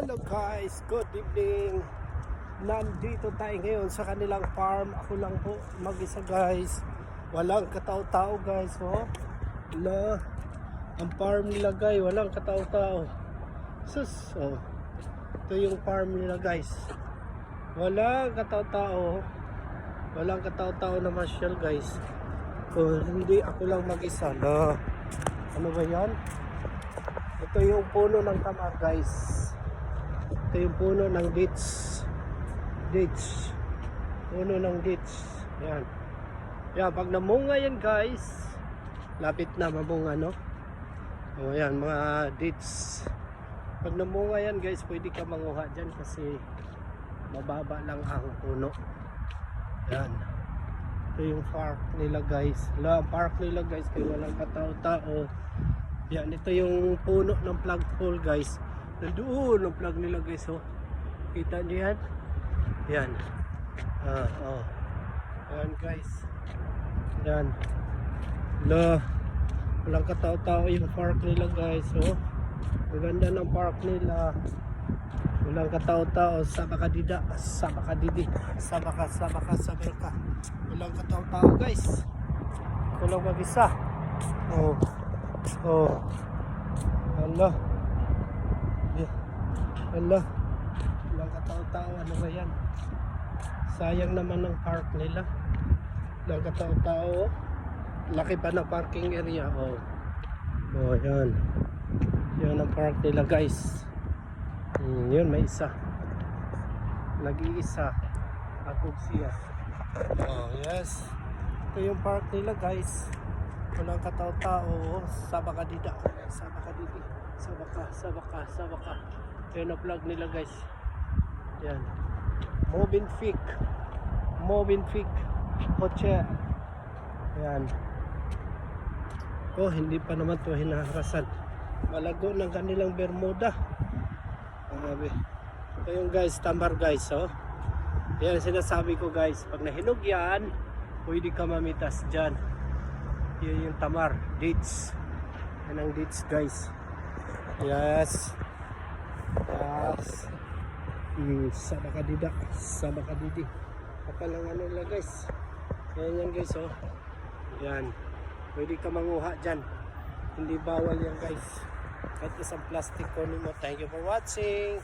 Hello guys, good evening. Nandito tayo ngayon sa kanilang farm. Ako lang po mag-isa guys. Walang katao-tao guys, oh. Wala. Ang farm nila guys, walang katao-tao. Sus, oh. Ito yung farm nila guys. Walang katao-tao. Walang katao-tao na masyal guys. Oh, hindi ako lang mag-isa. No. Ano ba yan? Ito yung puno ng tamar guys. Ito yung puno ng dates. Puno ng dates. Yan. Yan, pag namunga yan guys, lapit na mamunga, no? O yan, mga dates. Pag namunga yan guys, pwede ka manguha dyan kasi mababa lang ang puno. Yan. Ito yung park nila guys. Ang park nila guys, kaya walang katao-tao. Yan, ito yung puno ng flagpole guys. Nandoon ang plug nila guys, oh. Kita niyo yan? Yan. Oh. Yan guys. Yan. Walang katao-tao yung park nila guys, oh. Maganda ng park nila. Walang katao-tao. Sabaka-didi. Walang katao-tao guys. Ako lang mag-isa. Oh. Hala, walang katao-tao. Ano ba yan? Sayang naman ng park nila. Walang katao-tao. Laki pa na parking area. Yan. Yan ang park nila guys. Yun, may isa. Nag-iisa. Ako siya. Yes. Ito yung park nila guys. Walang katao-tao. Sabaka-didi. Sabaka. Yan ang plug nila guys. Yan. Movenpick Hotel. Yan. Oh, hindi pa naman to hinaharasan. Malago ng kanilang Bermuda. Grabe. Ito yung guys, tamar guys, oh. Yan sinasabi ko guys, pag nahinog yan, pwede ka mamitas dyan. Yan yung tamar, dates. Yan ang dates guys. Yes. Sabaka-didi. Kapalang ano nila guys. Yan guys, oh. Yan. Pwede ka manguha dyan. Hindi bawal yan guys. Kahit isang plastic kunin mo. Thank you for watching.